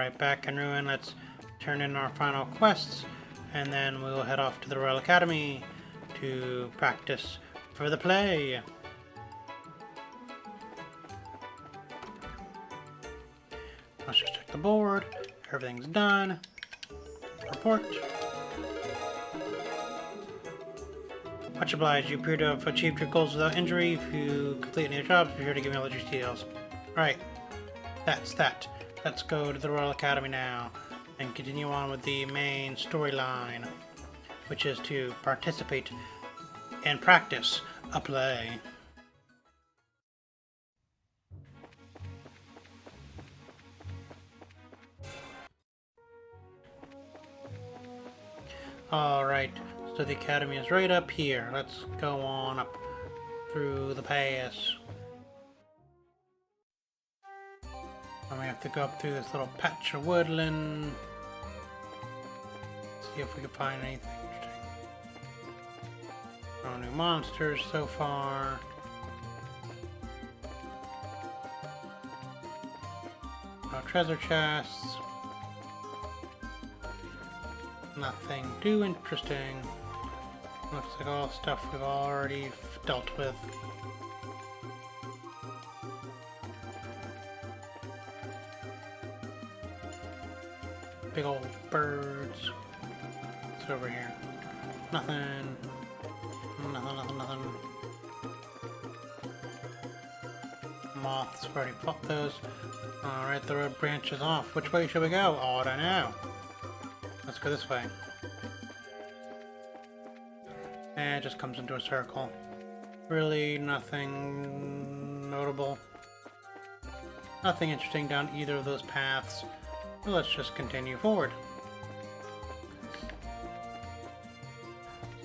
Alright, back in Ruin, let's turn in our final quests, and then we'll head off to the Royal Academy to practice for the play. Let's just check the board. Everything's done. Report. Much obliged. You appear to have achieved your goals without injury. If you complete any jobs, be sure to give me all the details. Alright. That's that. Let's go to the Royal Academy now and continue on with the main storyline, which is to participate and practice a play. Alright, so the academy is right up here. Let's go on up through the pass. And we have to go up through this little patch of woodland. See if we can find anything interesting. No new monsters so far. No treasure chests. Nothing too interesting. Looks like all stuff we've already dealt with. Big old birds. What's over here? Nothing. Nothing. Moths, we already fought those. Alright, the road branches off. Which way should we go? Oh, I don't know. Let's go this way. And it just comes into a circle. Really nothing notable. Nothing interesting down either of those paths. So let's just continue forward.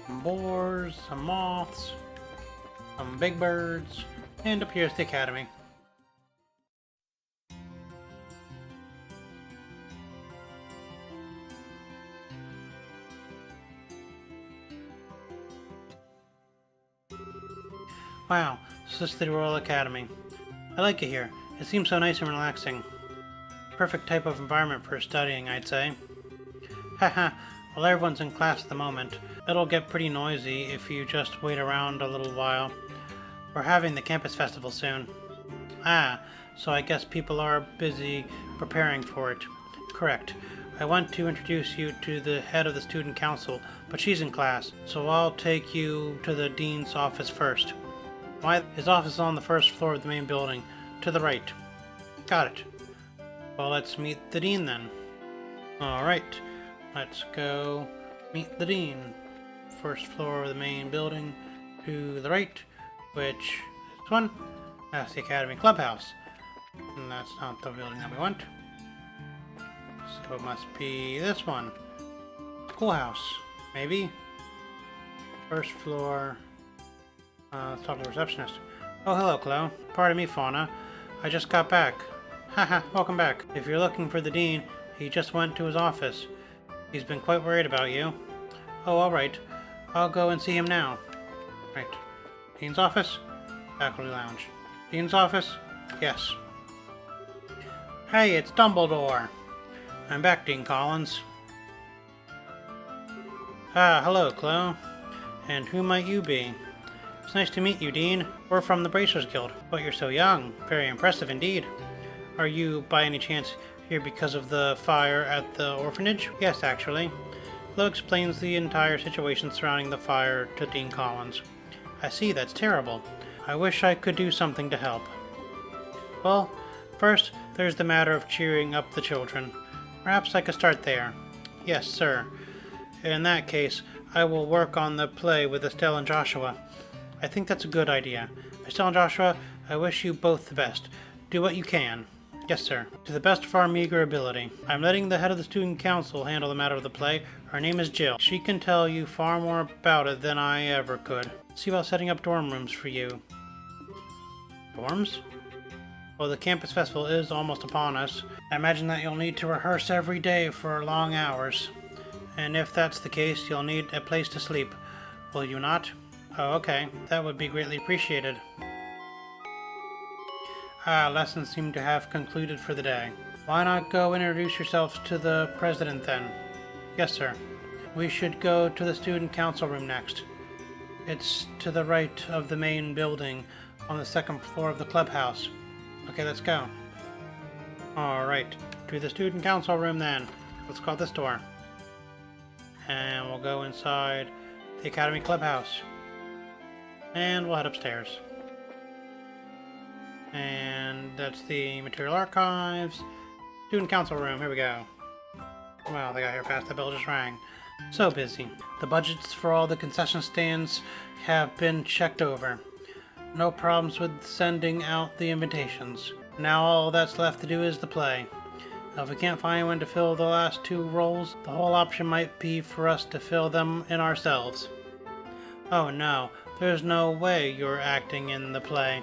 Some boars, some moths, some big birds, and up here's the academy. Wow, so this is the Royal Academy. I like it here. It seems so nice and relaxing. Perfect type of environment for studying, I'd say. Haha, well everyone's in class at the moment. It'll get pretty noisy if you just wait around a little while. We're having the campus festival soon. Ah, so I guess people are busy preparing for it. Correct. I want to introduce you to the head of the student council, but she's in class, so I'll take you to the dean's office first. Why, his office is on the first floor of the main building, to the right. Got it. Well, let's meet the dean then. Alright, let's go meet the dean. First floor of the main building, to the right, which is this one. That's the Academy Clubhouse. And that's not the building that we want. So it must be this one. Schoolhouse, maybe? First floor. Let's talk to the receptionist. Oh, hello, Chloe. Pardon me, Fauna. I just got back. Haha, welcome back. If you're looking for the dean, he just went to his office. He's been quite worried about you. Oh, alright. I'll go and see him now. Right. Dean's office? Faculty lounge. Dean's office? Yes. Hey, it's Dumbledore. I'm back, Dean Collins. Ah, hello, Chloe. And who might you be? It's nice to meet you, Dean. We're from the Bracers Guild. But you're so young. Very impressive indeed. Are you, by any chance, here because of the fire at the orphanage? Yes, actually. Chloe explains the entire situation surrounding the fire to Dean Collins. I see, that's terrible. I wish I could do something to help. Well, first, there's the matter of cheering up the children. Perhaps I could start there. Yes, sir. In that case, I will work on the play with Estelle and Joshua. I think that's a good idea. Estelle and Joshua, I wish you both the best. Do what you can. Yes, sir. To the best of our meager ability. I'm letting the head of the student council handle the matter of the play. Her name is Jill. She can tell you far more about it than I ever could. See about setting up dorm rooms for you. Dorms? Well, the campus festival is almost upon us. I imagine that you'll need to rehearse every day for long hours. And if that's the case, you'll need a place to sleep. Will you not? Oh, okay. That would be greatly appreciated. Lessons seem to have concluded for the day. Why not go introduce yourself to the president then? Yes, sir. We should go to the student council room next. It's to the right of the main building on the second floor of the clubhouse. Okay, let's go. Alright, to the student council room then. Let's call this door. And we'll go inside the academy clubhouse. And we'll head upstairs. And that's the material archives. Student council room, here we go. Wow, they got here fast, the bell just rang. So busy. The budgets for all the concession stands have been checked over. No problems with sending out the invitations. Now all that's left to do is the play. If we can't find anyone to fill the last 2 roles, the whole option might be for us to fill them in ourselves. Oh no, there's no way you're acting in the play.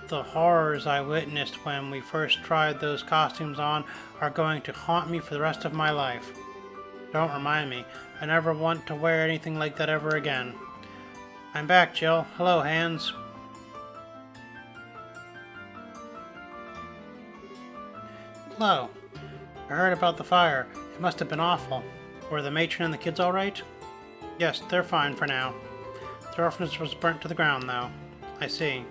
The horrors I witnessed when we first tried those costumes on are going to haunt me for the rest of my life. Don't remind me. I never want to wear anything like that ever again. I'm back, Jill. Hello, Hans. Hello. I heard about the fire. It must have been awful. Were the matron and the kids all right? Yes, they're fine for now. The orphanage was burnt to the ground, though. I see.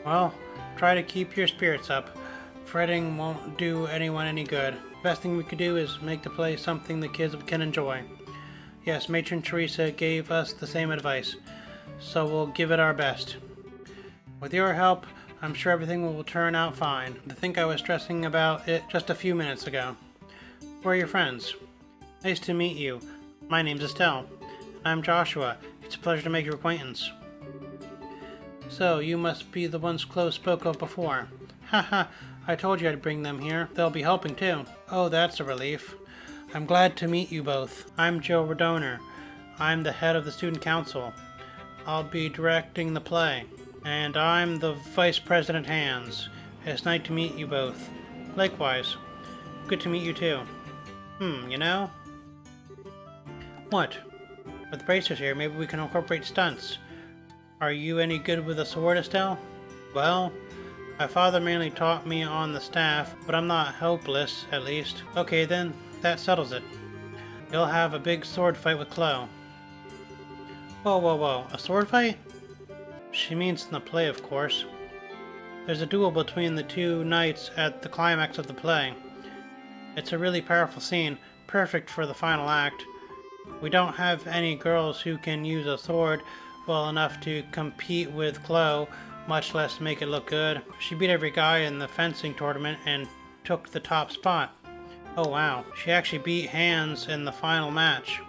Well, try to keep your spirits up. Fretting won't do anyone any good. The best thing we could do is make the play something the kids can enjoy. Yes, Matron Teresa gave us the same advice, so we'll give it our best. With your help, I'm sure everything will turn out fine. I think I was stressing about it just a few minutes ago. Who are your friends? Nice to meet you. My name's Estelle. I'm Joshua. It's a pleasure to make your acquaintance. So, you must be the ones Chloe spoke of before. Haha, I told you I'd bring them here. They'll be helping too. Oh, that's a relief. I'm glad to meet you both. I'm Joe Redoner. I'm the head of the student council. I'll be directing the play. And I'm the vice president Hans. It's nice to meet you both. Likewise. Good to meet you too. You know? What? With bracers here, maybe we can incorporate stunts. Are you any good with a sword, Estelle? Well, my father mainly taught me on the staff, but I'm not hopeless, at least. Okay then, that settles it. You'll have a big sword fight with Chloe. Whoa, a sword fight? She means in the play, of course. There's a duel between the 2 knights at the climax of the play. It's a really powerful scene, perfect for the final act. We don't have any girls who can use a sword well enough to compete with Chloe, much less make it look good. She beat every guy in the fencing tournament and took the top spot. Oh wow, she actually beat Hans in the final match.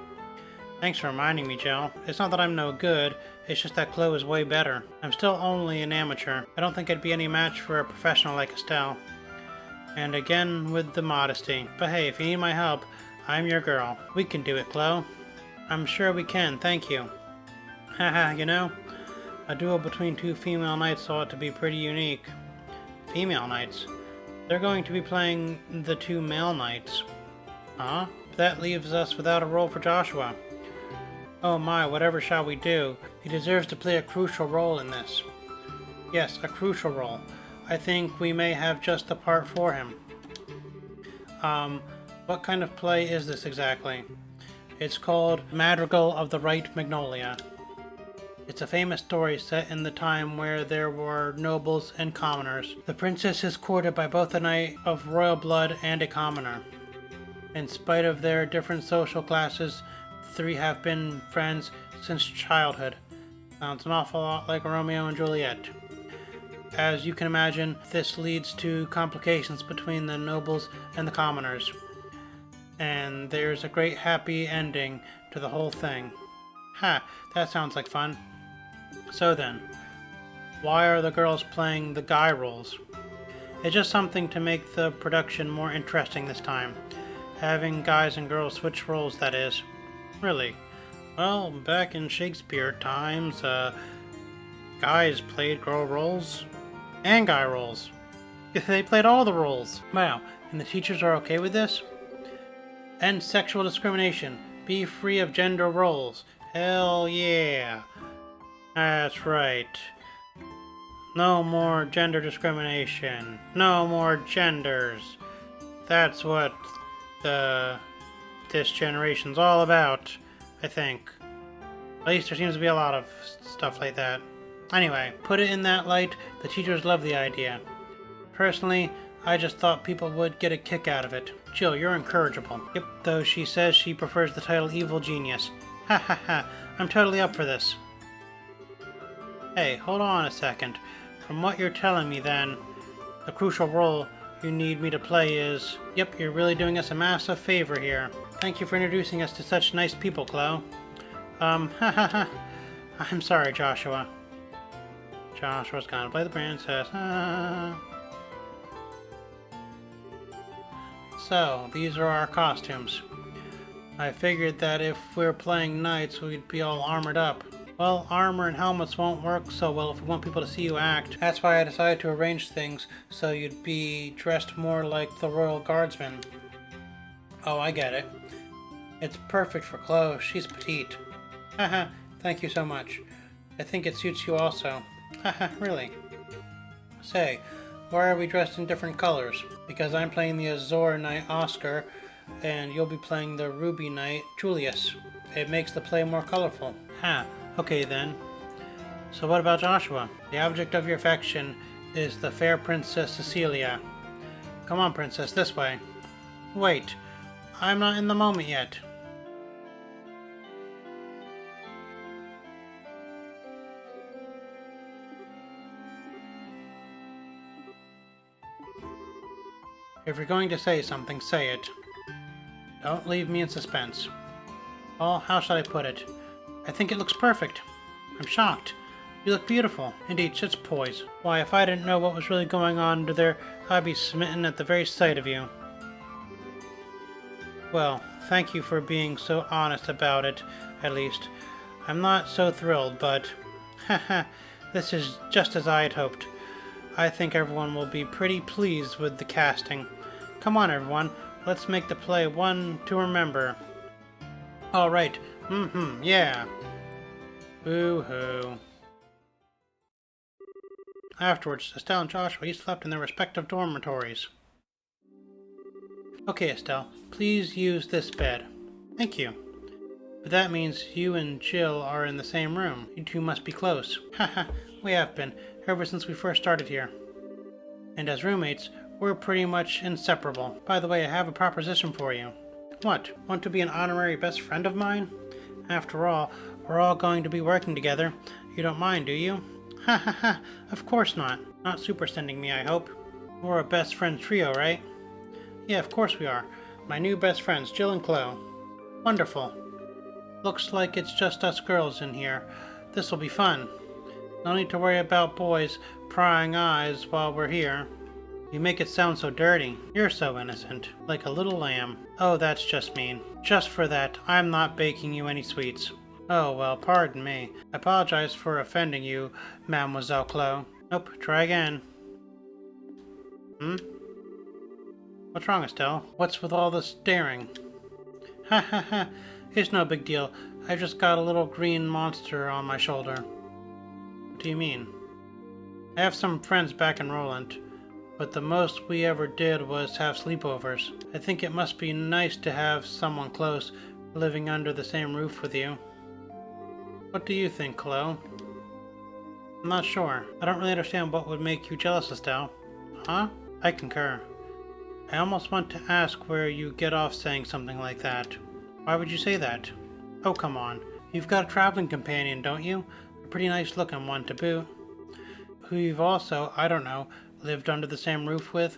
Thanks for reminding me, Jill. It's not that I'm no good, it's just that Chloe is way better. I'm still only an amateur. I don't think I'd be any match for a professional like Estelle. And again with the modesty. But hey, if you need my help, I'm your girl. We can do it, Chloe. I'm sure we can, thank you. Haha, you know, a duel between 2 female knights ought to be pretty unique. Female knights? They're going to be playing the 2 male knights. Huh? That leaves us without a role for Joshua. Oh my, whatever shall we do? He deserves to play a crucial role in this. Yes, a crucial role. I think we may have just the part for him. What kind of play is this exactly? It's called Madrigal of the Right Magnolia. It's a famous story set in the time where there were nobles and commoners. The princess is courted by both a knight of royal blood and a commoner. In spite of their different social classes, the 3 have been friends since childhood. Sounds an awful lot like Romeo and Juliet. As you can imagine, this leads to complications between the nobles and the commoners. And there's a great happy ending to the whole thing. Ha, that sounds like fun. So then, why are the girls playing the guy roles? It's just something to make the production more interesting this time. Having guys and girls switch roles, that is. Really? Well, back in Shakespeare times, guys played girl roles and guy roles. They played all the roles. Wow, and the teachers are okay with this? End sexual discrimination. Be free of gender roles. Hell yeah. That's right. No more gender discrimination. No more genders. That's what this generation's all about, I think. At least there seems to be a lot of stuff like that. Anyway, put it in that light, the teachers love the idea. Personally, I just thought people would get a kick out of it. Jill, you're incorrigible. Yep, though she says she prefers the title Evil Genius. Ha ha ha, I'm totally up for this. Hey, hold on a second. From what you're telling me then, the crucial role you need me to play is... Yep, you're really doing us a massive favor here. Thank you for introducing us to such nice people, Chloe. Ha ha ha. I'm sorry, Joshua. Joshua's gonna play the princess. So, these are our costumes. I figured that if we're playing knights, we'd be all armored up. Well, armor and helmets won't work so well if we want people to see you act. That's why I decided to arrange things so you'd be dressed more like the Royal Guardsman. Oh, I get it. It's perfect for Chloe. She's petite. Haha, thank you so much. I think it suits you also. Haha, really? Say, why are we dressed in different colors? Because I'm playing the Azure Knight Oscar, and you'll be playing the Ruby Knight Julius. It makes the play more colorful. Ha, okay then. So what about Joshua? The object of your affection is the fair Princess Cecilia. Come on, Princess, this way. Wait, I'm not in the moment yet. If you're going to say something, say it. Don't leave me in suspense. Well, how should I put it? I think it looks perfect. I'm shocked. You look beautiful. Indeed, such poise. Why, if I didn't know what was really going on under there, I'd be smitten at the very sight of you. Well, thank you for being so honest about it, at least. I'm not so thrilled, but... Haha, this is just as I had hoped. I think everyone will be pretty pleased with the casting. Come on, everyone. Let's make the play one to remember. Alright. Yeah. Boo-hoo. Afterwards, Estelle and Joshua each slept in their respective dormitories. Okay, Estelle, please use this bed. Thank you. But that means you and Jill are in the same room. You two must be close. Haha, we have been, ever since we first started here. And as roommates, we're pretty much inseparable. By the way, I have a proposition for you. What? Want to be an honorary best friend of mine? After all, we're all going to be working together. You don't mind, do you? Ha ha ha, of course not. Not supersending me, I hope. We're a best friends trio, right? Yeah, of course we are. My new best friends, Jill and Chloe. Wonderful. Looks like it's just us girls in here. This'll be fun. No need to worry about boys prying eyes while we're here. You make it sound so dirty. You're so innocent. Like a little lamb. Oh, that's just mean. Just for that, I'm not baking you any sweets. Oh, well, pardon me. I apologize for offending you, Mademoiselle Chloe. Nope, try again. What's wrong, Estelle? What's with all this staring? Ha ha ha, it's no big deal. I've just got a little green monster on my shoulder. What do you mean? I have some friends back in Roland, but the most we ever did was have sleepovers. I think it must be nice to have someone close living under the same roof with you. What do you think, Chloe? I'm not sure. I don't really understand what would make you jealous, Estelle. Huh? I concur. I almost want to ask where you get off saying something like that. Why would you say that? Oh, come on. You've got a traveling companion, don't you? A pretty nice looking one to boot. Who you've also, I don't know, lived under the same roof with?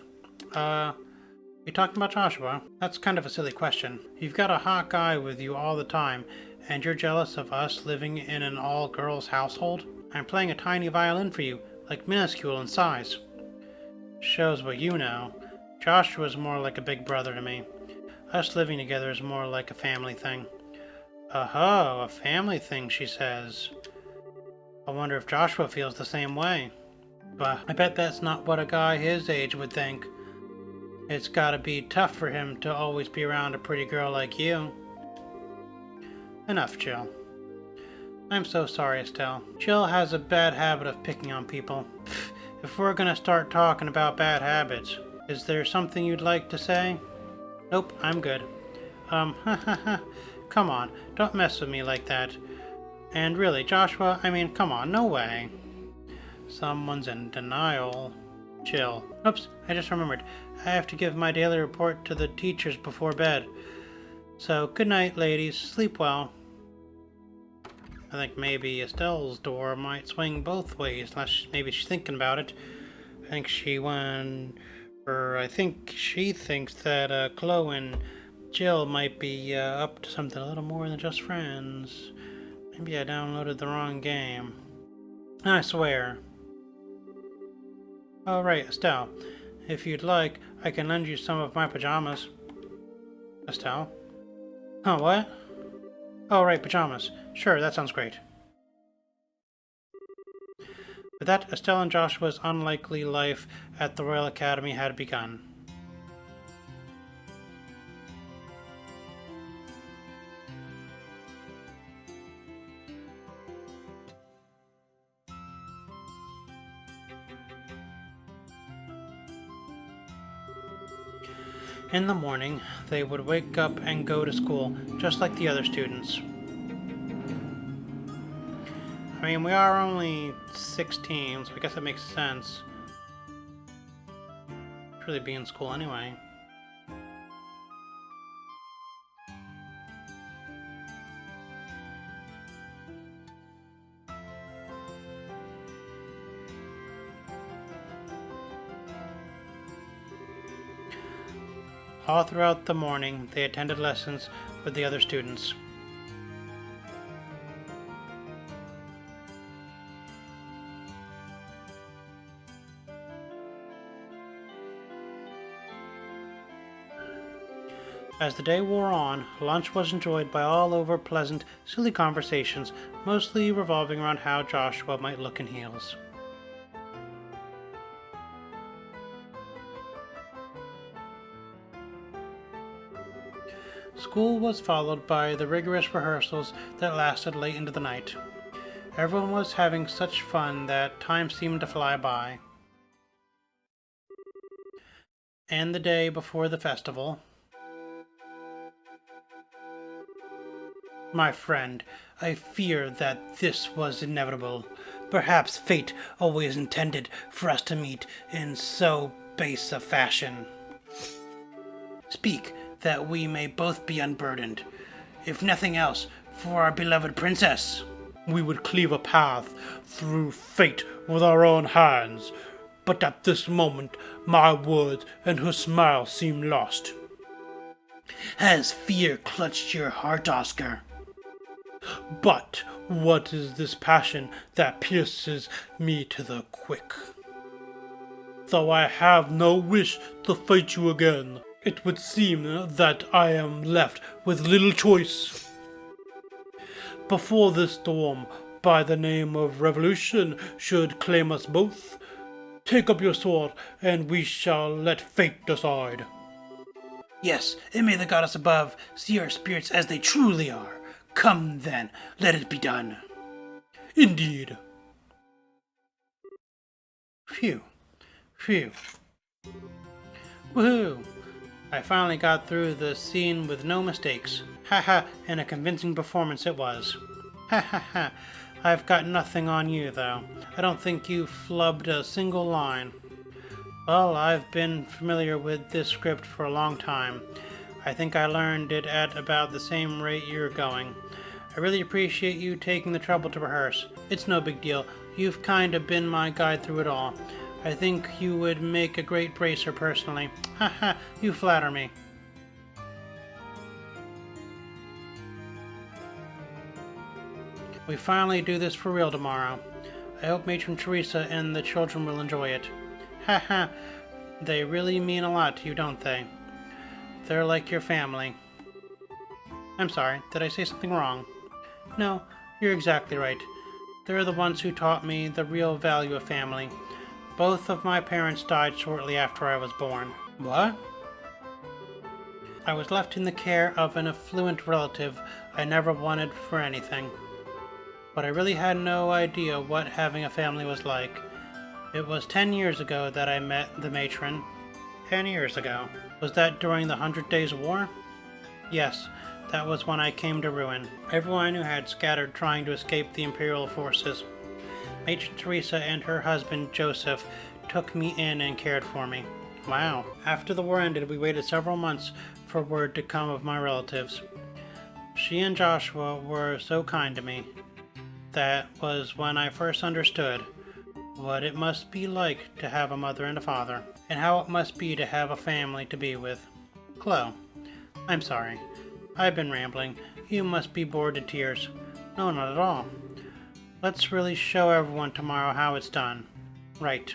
You talking about Joshua? That's kind of a silly question. You've got a hot guy with you all the time, and you're jealous of us living in an all-girls household? I'm playing a tiny violin for you, like minuscule in size. Shows what you know. Joshua's more like a big brother to me. Us living together is more like a family thing. Oh, a family thing, she says. I wonder if Joshua feels the same way. But I bet that's not what a guy his age would think. It's gotta be tough for him to always be around a pretty girl like you. Enough, Jill. I'm so sorry, Estelle. Jill has a bad habit of picking on people. If we're gonna start talking about bad habits, Is there something you'd like to say? Nope, I'm good. Come on, don't mess with me like that. And really, Joshua, I mean, come on, no way. Someone's in denial. Chill. Oops, I just remembered. I have to give my daily report to the teachers before bed. So, good night, ladies. Sleep well. I think maybe Estelle's door might swing both ways, unless maybe she's thinking about it. I think she thinks that Chloe and Jill might be up to something a little more than just friends. Maybe I downloaded the wrong game. I swear. Oh, right, Estelle. If you'd like, I can lend you some of my pajamas. Estelle? Oh, what? Oh, right, pajamas. Sure, that sounds great. With that, Estelle and Joshua's unlikely life at the Royal Academy had begun. In the morning, they would wake up and go to school, just like the other students. I mean, we are only 16, so I guess that makes sense. Should really be in school anyway. All throughout the morning, they attended lessons with the other students. As the day wore on, lunch was enjoyed by all over pleasant, silly conversations, mostly revolving around how Joshua might look in heels. School was followed by the rigorous rehearsals that lasted late into the night. Everyone was having such fun that time seemed to fly by. And the day before the festival, my friend, I fear that this was inevitable. Perhaps fate always intended for us to meet in so base a fashion. Speak, that we may both be unburdened, if nothing else, for our beloved princess. We would cleave a path through fate with our own hands, but at this moment my words and her smile seem lost. Has fear clutched your heart, Oscar? But what is this passion that pierces me to the quick? Though I have no wish to fight you again, it would seem that I am left with little choice. Before this storm, by the name of revolution, should claim us both, take up your sword, and we shall let fate decide. Yes, and may the goddess above see our spirits as they truly are. Come then, let it be done. Indeed. Phew. Woohoo! I finally got through the scene with no mistakes. Haha, and a convincing performance it was. Ha. I've got nothing on you, though. I don't think you flubbed a single line. Well, I've been familiar with this script for a long time. I think I learned it at about the same rate you're going. I really appreciate you taking the trouble to rehearse. It's no big deal. You've kinda been my guide through it all. I think you would make a great bracer personally. Haha, you flatter me. We finally do this for real tomorrow. I hope Matron Teresa and the children will enjoy it. Haha, they really mean a lot to you, don't they? They're like your family. I'm sorry, did I say something wrong? No, you're exactly right. They're the ones who taught me the real value of family. Both of my parents died shortly after I was born. What? I was left in the care of an affluent relative I never wanted for anything. But I really had no idea what having a family was like. It was 10 years ago that I met the matron. 10 years ago. Was that during the 100 Days War? Yes, that was when I came to ruin. Everyone I knew had scattered trying to escape the Imperial forces. Matron Teresa and her husband Joseph took me in and cared for me. Wow. After the war ended, we waited several months for word to come of my relatives. She and Joshua were so kind to me. That was when I first understood what it must be like to have a mother and a father, and how it must be to have a family to be with. Chloe, I'm sorry. I've been rambling. You must be bored to tears. No, not at all. Let's really show everyone tomorrow how it's done. Right.